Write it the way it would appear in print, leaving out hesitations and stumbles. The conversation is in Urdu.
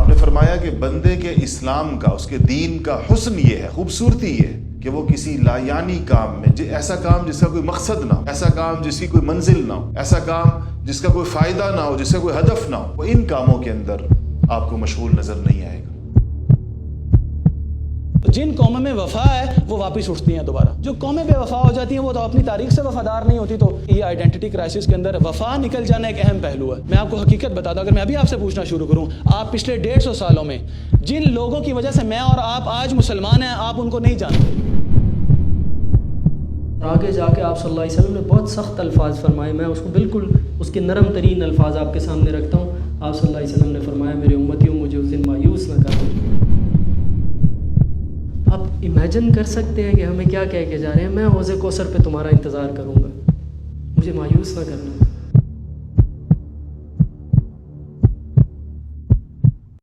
آپ نے فرمایا کہ بندے کے اسلام کا، اس کے دین کا حسن یہ ہے، خوبصورتی یہ ہے کہ وہ کسی لایانی کام میں، ایسا کام جس کا کوئی مقصد نہ ہو، ایسا کام جس کی کوئی منزل نہ ہو، ایسا کام جس کا کوئی فائدہ نہ ہو، جس کا کوئی ہدف نہ ہو، وہ ان کاموں کے اندر آپ کو مشغول نظر نہیں آئے گا۔ جن قوموں میں وفا ہے وہ واپس اٹھتی ہیں دوبارہ، جو قومیں بے وفا ہو جاتی ہیں وہ تو اپنی تاریخ سے وفادار نہیں ہوتی۔ تو یہ آئیڈینٹی کرائسس کے اندر وفا نکل جانا ایک اہم پہلو ہے۔ میں آپ کو حقیقت بتاتا ہوں، اگر میں ابھی آپ سے پوچھنا شروع کروں، آپ پچھلے 150 سالوں میں جن لوگوں کی وجہ سے میں اور آپ آج مسلمان ہیں، آپ ان کو نہیں جانتے۔ آگے جا کے آپ صلی اللہ علیہ وسلم نے بہت سخت الفاظ فرمائے، میں اس کو بالکل اس کے نرم ترین الفاظ آپ کے سامنے رکھتا ہوں۔ آپ صلی اللہ علیہ وسلم نے فرمایا، میرے امتیوں مجھے اس دن مایوس نہ کرنا۔ آپ امیجن کر سکتے ہیں کہ ہمیں کیا کہہ کے جا رہے ہیں، میں حوض کوثر پہ تمہارا انتظار کروں گا، مجھے مایوس نہ کرنا۔